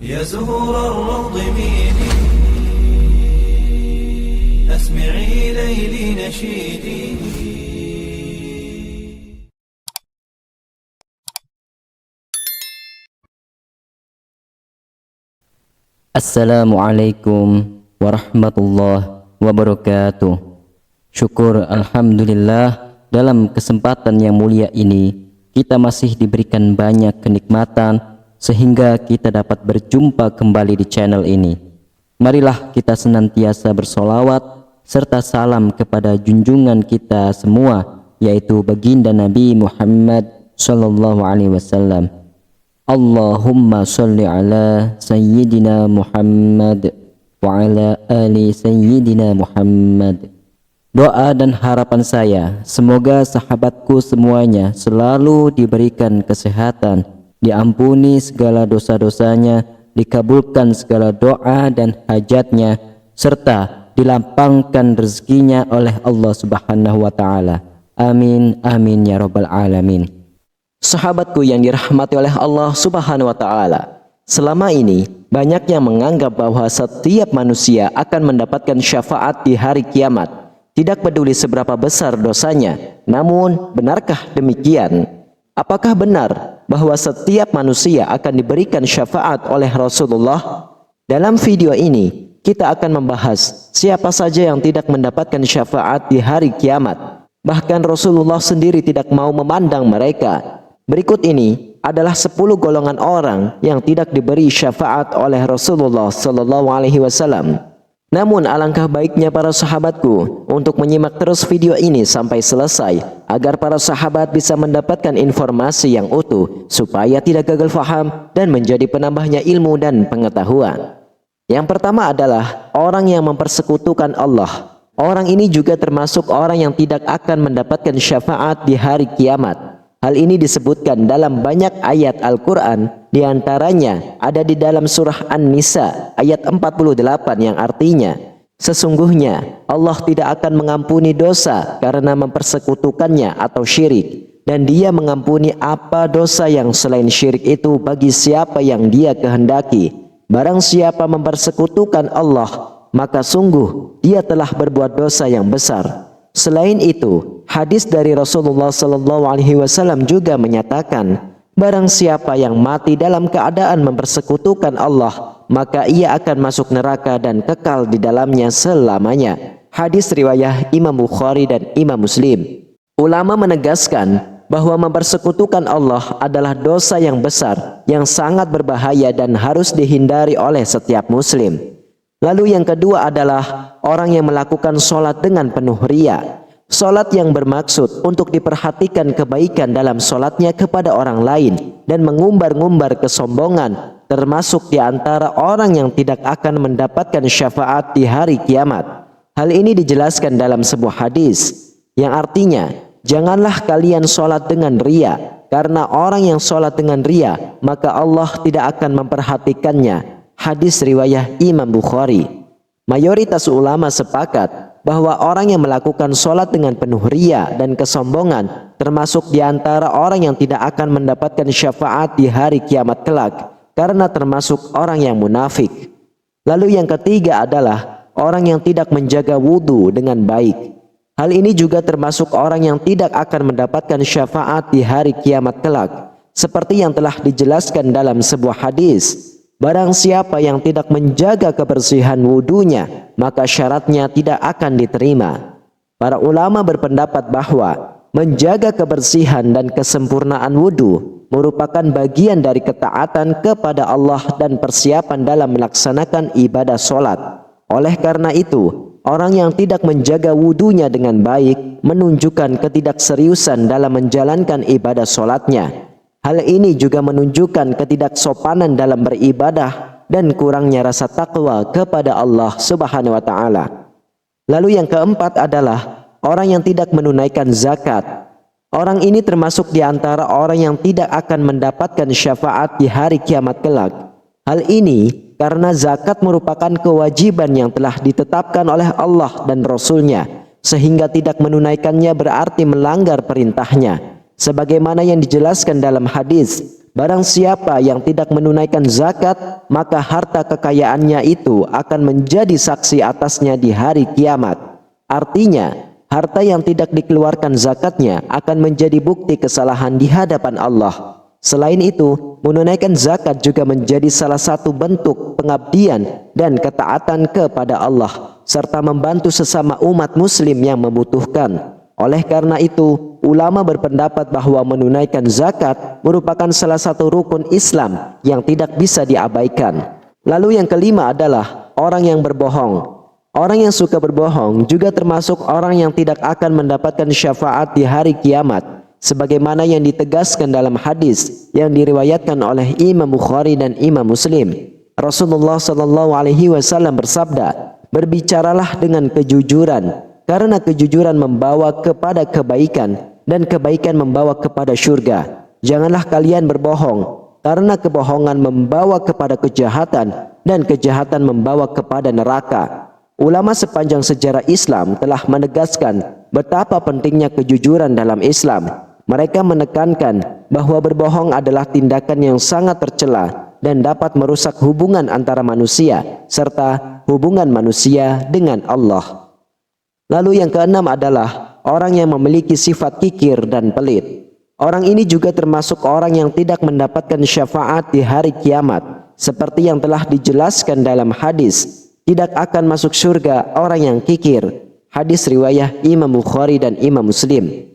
يا زهور الروض ميدي أسمعي ليلي نشيدي. Assalamualaikum warahmatullahi wabarakatuh. Syukur alhamdulillah, dalam kesempatan yang mulia ini kita masih diberikan banyak kenikmatan sehingga kita dapat berjumpa kembali di channel ini. Marilah kita senantiasa bersolawat serta salam kepada junjungan kita semua, yaitu baginda Nabi Muhammad sallallahu alaihi wasallam. Allahumma salli ala Sayyidina Muhammad wa ala ali Sayyidina Muhammad. Doa dan harapan saya, semoga sahabatku semuanya selalu diberikan kesehatan, diampuni segala dosa-dosanya, dikabulkan segala doa dan hajatnya, serta dilapangkan rezekinya oleh Allah Subhanahu wa Ta'ala. Amin, amin ya Rabbal Alamin. Sahabatku yang dirahmati oleh Allah Subhanahu wa Ta'ala, selama ini banyak yang menganggap bahwa setiap manusia akan mendapatkan syafaat di hari kiamat, tidak peduli seberapa besar dosanya. Namun, benarkah demikian? Apakah benar bahwa setiap manusia akan diberikan syafaat oleh Rasulullah? Dalam video ini kita akan membahas siapa saja yang tidak mendapatkan syafaat di hari kiamat. Bahkan Rasulullah sendiri tidak mau memandang mereka. Berikut ini adalah 10 golongan orang yang tidak diberi syafaat oleh Rasulullah sallallahu alaihi wasallam. Namun alangkah baiknya para sahabatku untuk menyimak terus video ini sampai selesai agar para sahabat bisa mendapatkan informasi yang utuh supaya tidak gagal faham dan menjadi penambahnya ilmu dan pengetahuan. Yang pertama adalah orang yang mempersekutukan Allah. Orang ini juga termasuk orang yang tidak akan mendapatkan syafaat di hari kiamat. Hal ini disebutkan dalam banyak ayat Al-Quran, diantaranya ada di dalam surah An-Nisa ayat 48 yang artinya, sesungguhnya Allah tidak akan mengampuni dosa karena mempersekutukannya atau syirik, dan Dia mengampuni apa dosa yang selain syirik itu bagi siapa yang Dia kehendaki. Barang siapa mempersekutukan Allah, maka sungguh dia telah berbuat dosa yang besar. Selain itu, hadis dari Rasulullah sallallahu alaihi wasallam juga menyatakan, barang siapa yang mati dalam keadaan mempersekutukan Allah, maka ia akan masuk neraka dan kekal di dalamnya selamanya. Hadis riwayat Imam Bukhari dan Imam Muslim. Ulama menegaskan bahwa mempersekutukan Allah adalah dosa yang besar, yang sangat berbahaya dan harus dihindari oleh setiap muslim. Lalu yang kedua adalah orang yang melakukan sholat dengan penuh riya. Sholat yang bermaksud untuk diperhatikan kebaikan dalam sholatnya kepada orang lain dan mengumbar-ngumbar kesombongan, termasuk di antara orang yang tidak akan mendapatkan syafaat di hari kiamat. Hal ini dijelaskan dalam sebuah hadis yang artinya, janganlah kalian sholat dengan riya, karena orang yang sholat dengan riya maka Allah tidak akan memperhatikannya. Hadis riwayat Imam Bukhari. Mayoritas ulama sepakat bahwa orang yang melakukan sholat dengan penuh riya dan kesombongan termasuk di antara orang yang tidak akan mendapatkan syafaat di hari kiamat kelak, karena termasuk orang yang munafik. Lalu yang ketiga adalah orang yang tidak menjaga wudhu dengan baik. Hal ini juga termasuk orang yang tidak akan mendapatkan syafaat di hari kiamat kelak, seperti yang telah dijelaskan dalam sebuah hadis. Barang siapa yang tidak menjaga kebersihan wudunya, maka syaratnya tidak akan diterima. Para ulama berpendapat bahwa menjaga kebersihan dan kesempurnaan wudu merupakan bagian dari ketaatan kepada Allah dan persiapan dalam melaksanakan ibadah sholat. Oleh karena itu, orang yang tidak menjaga wudunya dengan baik menunjukkan ketidakseriusan dalam menjalankan ibadah sholatnya. Hal ini juga menunjukkan ketidaksopanan dalam beribadah dan kurangnya rasa takwa kepada Allah Subhanahu wa Ta'ala. Lalu yang keempat adalah orang yang tidak menunaikan zakat. Orang ini termasuk di antara orang yang tidak akan mendapatkan syafaat di hari kiamat kelak. Hal ini karena zakat merupakan kewajiban yang telah ditetapkan oleh Allah dan Rasul-Nya, sehingga tidak menunaikannya berarti melanggar perintahnya. Sebagaimana yang dijelaskan dalam hadis, barang siapa yang tidak menunaikan zakat, maka harta kekayaannya itu akan menjadi saksi atasnya di hari kiamat. Artinya, harta yang tidak dikeluarkan zakatnya akan menjadi bukti kesalahan di hadapan Allah. Selain itu, menunaikan zakat juga menjadi salah satu bentuk pengabdian dan ketaatan kepada Allah, serta membantu sesama umat muslim yang membutuhkan. Oleh karena itu, ulama berpendapat bahwa menunaikan zakat merupakan salah satu rukun Islam yang tidak bisa diabaikan. Lalu yang kelima adalah orang yang berbohong. Orang yang suka berbohong juga termasuk orang yang tidak akan mendapatkan syafaat di hari kiamat, sebagaimana yang ditegaskan dalam hadis yang diriwayatkan oleh Imam Bukhari dan Imam Muslim. Rasulullah SAW bersabda, "Berbicaralah dengan kejujuran, karena kejujuran membawa kepada kebaikan dan kebaikan membawa kepada syurga. Janganlah kalian berbohong, karena kebohongan membawa kepada kejahatan dan kejahatan membawa kepada neraka." Ulama sepanjang sejarah Islam telah menegaskan betapa pentingnya kejujuran dalam Islam. Mereka menekankan bahwa berbohong adalah tindakan yang sangat tercela dan dapat merusak hubungan antara manusia serta hubungan manusia dengan Allah. Lalu yang keenam adalah orang yang memiliki sifat kikir dan pelit. Orang ini juga termasuk orang yang tidak mendapatkan syafaat di hari kiamat. Seperti yang telah dijelaskan dalam hadis, tidak akan masuk surga orang yang kikir. Hadis riwayat Imam Bukhari dan Imam Muslim.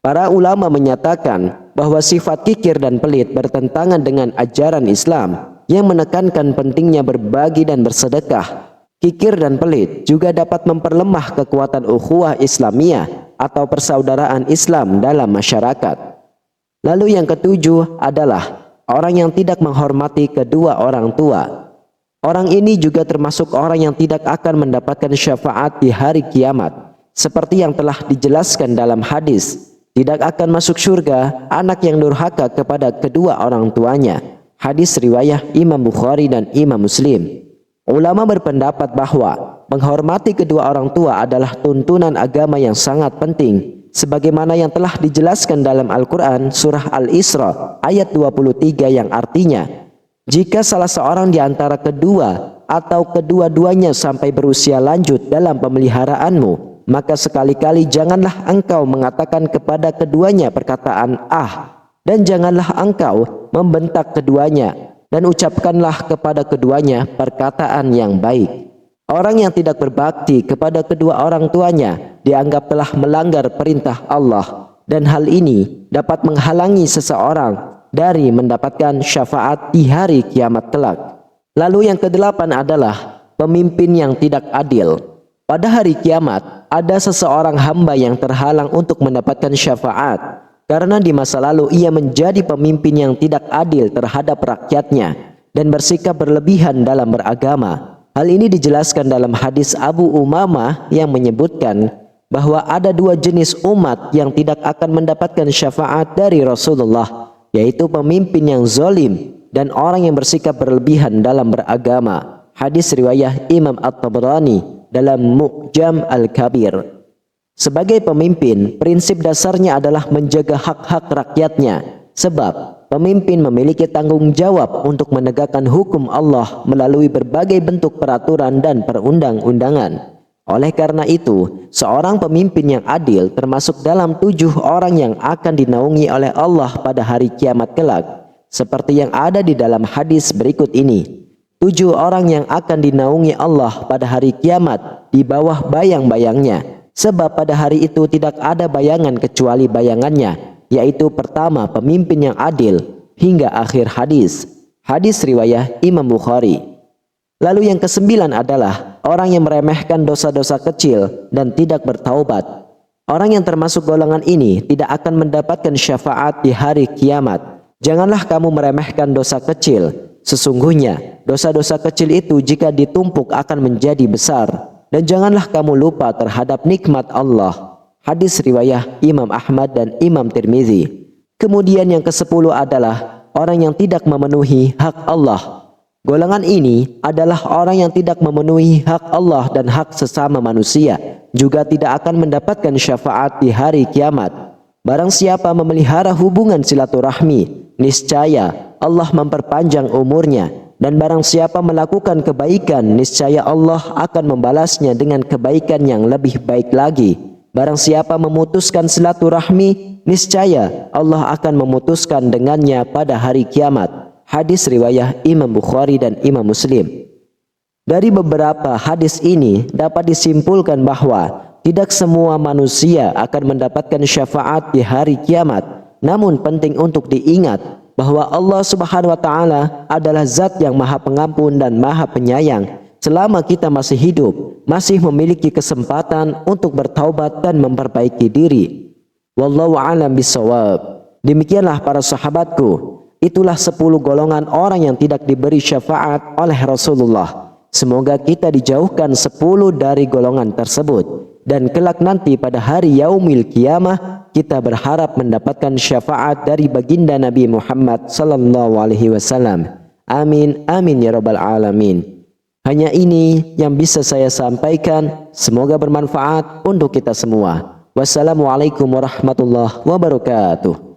Para ulama menyatakan bahwa sifat kikir dan pelit bertentangan dengan ajaran Islam yang menekankan pentingnya berbagi dan bersedekah. Kikir dan pelit juga dapat memperlemah kekuatan ukhuwah Islamiyah atau persaudaraan Islam dalam masyarakat. Lalu yang ketujuh adalah orang yang tidak menghormati kedua orang tua. Orang ini juga termasuk orang yang tidak akan mendapatkan syafaat di hari kiamat. Seperti yang telah dijelaskan dalam hadis, tidak akan masuk surga anak yang durhaka kepada kedua orang tuanya. Hadis riwayat Imam Bukhari dan Imam Muslim. Ulama berpendapat bahwa menghormati kedua orang tua adalah tuntunan agama yang sangat penting, sebagaimana yang telah dijelaskan dalam Al-Quran surah Al-Isra ayat 23 yang artinya, jika salah seorang di antara kedua atau kedua-duanya sampai berusia lanjut dalam pemeliharaanmu, maka sekali-kali janganlah engkau mengatakan kepada keduanya perkataan dan janganlah engkau membentak keduanya, dan ucapkanlah kepada keduanya perkataan yang baik. Orang yang tidak berbakti kepada kedua orang tuanya dianggap telah melanggar perintah Allah, dan hal ini dapat menghalangi seseorang dari mendapatkan syafaat di hari kiamat kelak. Lalu yang kedelapan adalah pemimpin yang tidak adil. Pada hari kiamat ada seseorang hamba yang terhalang untuk mendapatkan syafaat karena di masa lalu ia menjadi pemimpin yang tidak adil terhadap rakyatnya dan bersikap berlebihan dalam beragama. Hal ini dijelaskan dalam hadis Abu Umamah yang menyebutkan bahwa ada dua jenis umat yang tidak akan mendapatkan syafaat dari Rasulullah, yaitu pemimpin yang zalim dan orang yang bersikap berlebihan dalam beragama. Hadis riwayat Imam At-Tabrani dalam Mu'jam Al-Kabir. Sebagai pemimpin, prinsip dasarnya adalah menjaga hak-hak rakyatnya, sebab pemimpin memiliki tanggung jawab untuk menegakkan hukum Allah melalui berbagai bentuk peraturan dan perundang-undangan. Oleh karena itu, seorang pemimpin yang adil termasuk dalam 7 orang yang akan dinaungi oleh Allah pada hari kiamat kelak, seperti yang ada di dalam hadis berikut ini. 7 orang yang akan dinaungi Allah pada hari kiamat di bawah bayang-bayangnya. Sebab pada hari itu tidak ada bayangan kecuali bayangannya, yaitu pertama pemimpin yang adil hingga akhir hadis. Hadis riwayat Imam Bukhari. Lalu yang kesembilan adalah orang yang meremehkan dosa-dosa kecil dan tidak bertaubat. Orang yang termasuk golongan ini tidak akan mendapatkan syafaat di hari kiamat. Janganlah kamu meremehkan dosa kecil. Sesungguhnya dosa-dosa kecil itu jika ditumpuk akan menjadi besar. Dan janganlah kamu lupa terhadap nikmat Allah. Hadis riwayat Imam Ahmad dan Imam Tirmizi. Kemudian yang ke-10 adalah orang yang tidak memenuhi hak Allah. Golongan ini adalah orang yang tidak memenuhi hak Allah dan hak sesama manusia, juga tidak akan mendapatkan syafaat di hari kiamat. Barang siapa memelihara hubungan silaturahmi, niscaya Allah memperpanjang umurnya. Dan barang siapa melakukan kebaikan, niscaya Allah akan membalasnya dengan kebaikan yang lebih baik lagi. Barang siapa memutuskan silaturahmi, niscaya Allah akan memutuskan dengannya pada hari kiamat. Hadis riwayat Imam Bukhari dan Imam Muslim. Dari beberapa hadis ini dapat disimpulkan bahwa tidak semua manusia akan mendapatkan syafaat di hari kiamat. Namun penting untuk diingat bahwa Allah Subhanahu wa taala adalah zat yang Maha Pengampun dan Maha Penyayang. Selama kita masih hidup, masih memiliki kesempatan untuk bertaubat dan memperbaiki diri. Wallahu a'lam bishawab. Demikianlah para sahabatku, itulah 10 golongan orang yang tidak diberi syafaat oleh Rasulullah. Semoga kita dijauhkan 10 dari golongan tersebut. Dan kelak nanti pada hari yaumil qiyamah kita berharap mendapatkan syafaat dari baginda Nabi Muhammad sallallahu alaihi wasallam. Amin amin ya rabbal alamin. Hanya ini yang bisa saya sampaikan, semoga bermanfaat untuk kita semua. Wassalamualaikum warahmatullahi wabarakatuh.